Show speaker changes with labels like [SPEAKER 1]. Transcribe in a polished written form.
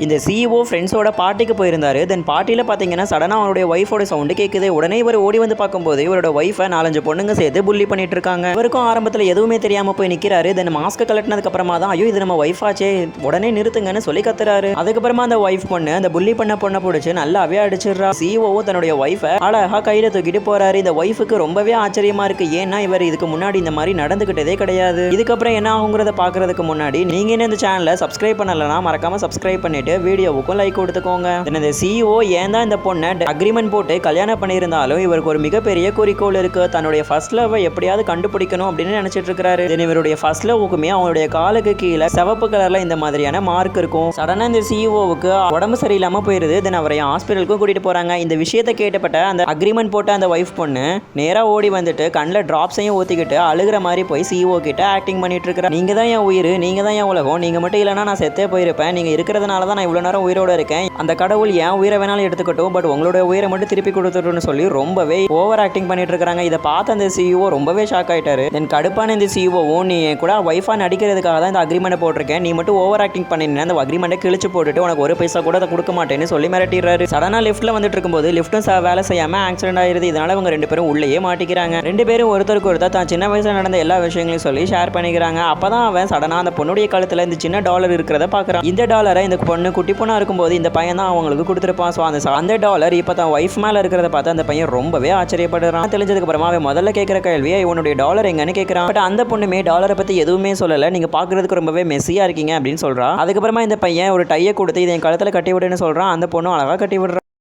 [SPEAKER 1] இந்த சிஇஓ ஃப்ரெண்ட்ஸோட பார்ட்டிக்கு போயிருந்தாரு. தென் பார்ட்டியில் பார்த்தீங்கன்னா சடனாக அவருடைய ஒய்ஃபோட சவுண்டு கேட்குது. உடனே இவர் ஓடி வந்து பார்க்கும்போது இவரோட ஒய்ஃபை 4-5 பொண்ணுங்க சேர்த்து புள்ளி பண்ணிட்டு இருக்காங்க. இவருக்கும் ஆரம்பத்தில் எதுவுமே தெரியாமல் போய் நிற்கிறாரு. தென் மாஸ்க் கலட்டினதுக்கு அப்புறமா தான் ஐயோ இது நம்ம ஒய்ஃப் ஆச்சே, உடனே நிறுத்துங்கன்னு சொல்லி கத்துறாரு. அதுக்கப்புறமா அந்த ஒய்ஃப் பொண்ணு அந்த புள்ளி பண்ண பொண்ணை பிடிச்சி நல்லாவே அடிச்சிடுறா. சிஇஓ தன்னுடைய ஒய்ஃபை அழகா கையில தூக்கிட்டு போறாரு. இந்த ஒய்ஃபுக்கு ரொம்பவே ஆச்சரியமா இருக்கு. ஏன்னா இவர் இதுக்கு முன்னாடி இந்த மாதிரி நடந்துகிட்டதே கிடையாது. இதுக்கப்புறம் என்ன ஆகுங்கிறத பாக்குறதுக்கு முன்னாடி நீங்க என்ன இந்த சேனலை சப்ஸ்கிரைப் பண்ணலன்னா மறக்காம சப்ஸ்கிரைப் பண்ணிட்டு வீடியோவுக்கும் லைக் கொடுத்துக்கோங்க. இந்த சிஇஓ ஏன் தான் இந்த பொண்ணை அக்ரிமெண்ட் போட்டு கல்யாணம் பண்ணியிருந்தாலும் இவருக்கு ஒரு மிகப்பெரிய குறிக்கோள் இருக்கு. தன்னுடைய ஃபர்ஸ்ட் லவ்வை எப்படியாவது கண்டுபிடிக்கணும் அப்படின்னு நினைச்சிட்டு இருக்காரு. இவருடைய ஃபர்ஸ்ட் லவ்வுக்குமே அவனுடைய காலுக்கு கீழே சிவப்பு கலர்ல இந்த மாதிரியான மார்க் இருக்கும். சடனா இந்த சிஇஓவுக்கு உடம்பு சரியில்லாம போயிருது. தென் அவரை ஹாஸ்பிட்டலுக்கும் கூட்டிட்டு போறாங்க. இந்த விஷயத்தை கேட்டப்பட்ட அந்த அக்ரிமெண்ட் போட்ட அந்த ஒய்ஃப் பொண்ணு நேரா ஓடி வந்துட்டு கண்ணில் டிராப்ஸையும் ஊத்திக்கிட்டு அழுகிற மாதிரி போய் சிஇஓ கிட்ட ஆக்டிங் பண்ணிட்டு இருக்கிறா. நீங்க தான் என் உயிர், நீங்க தான் என் உலகம், நீங்க மட்டும் இல்லைன்னா நான் செத்தே போயிருப்பேன், நீங்க இருக்கிறதுனால தான் நான் இவ்வளவு நேரம் உயிரோட இருக்கேன், அந்த கடவுள் ஏன் உயிரை வேணாலும் எடுத்துக்கட்டும், பட் உங்களோட உயிரை மட்டும் திருப்பி கொடுத்துட்டுன்னு சொல்லி ரொம்பவே ஓவர் ஆக்டிங் பண்ணிட்டு இருக்காங்க. இதை பார்த்து அந்த சிஇஓ ரொம்பவே ஷாக் ஆயிட்டாரு. தென் கடுப்பான இந்த சிஇஓவும் நீ கூட ஒய்ஃபா நடிக்கிறதுக்காக தான் இந்த அக்ரிமெண்ட் போட்டிருக்கேன், நீ மட்டும் ஓவர் ஆக்டிங் பண்ணினா அந்த அக்ரிமெண்ட்டை கிழிச்சு போட்டுட்டு உனக்கு ஒரு பைசா கூட அதை கொடுக்க மாட்டேன்னு சொல்லி மிரட்டிடுறாரு. சடனா லிஃப்ட்ல வந்துட்டு இருக்கும்போது லிஃப்ட்டும் வேலை செய்யாம ஆக்சிடென்ட் ஆயிருது. இதனால அவங்க 2 பேரும் உள்ளேயே மாட்டிக்கிறாங்க. 2 பேரும் ஒருத்தருக்கு ஒருத்தர் தான் சின்ன வயசுல நடந்த எல்லா விஷயங்களையும் சொல்லி ஷேர் பண்ணிக்கிறாங்க. அப்பதான் அவன் சடனா அந்த பொண்ணுடைய கழுத்துல இந்த சின்ன டாலர் இருக்கிறத பாக்குறான். இந்த டாலரை இந்த பொண்ணு குட்டி பொண்ணா இருக்கும்போது இந்த பையன் தான் அவங்களுக்கு கொடுத்துருப்பான். ஸோ அந்த டாலர் இப்போ தான் ஒய்ஃப் மேலே இருக்கிறத பார்த்து அந்த பையன் ரொம்பவே ஆச்சரியப்படுறான். தெரிஞ்சதுக்கு அப்புறமா அவன் முதல்ல கேட்குற கேள்வியை இவனுடைய டாலர் எங்கன்னு கேட்குறான். பட் அந்த பொண்ணுமே டாலரை பற்றி எதுவுமே சொல்லலை, நீங்கள் பார்க்குறதுக்கு ரொம்பவே மெஸ்ஸியாக இருக்கீங்க அப்படின்னு சொல்கிறான். அதுக்கப்புறமா இந்த பையன் ஒரு டையை கொடுத்து இதை என் கழுத்தில் கட்டி விடுன்னு சொல்கிறான். அந்த பொண்ணு அழகாக கட்டி விடுறான்.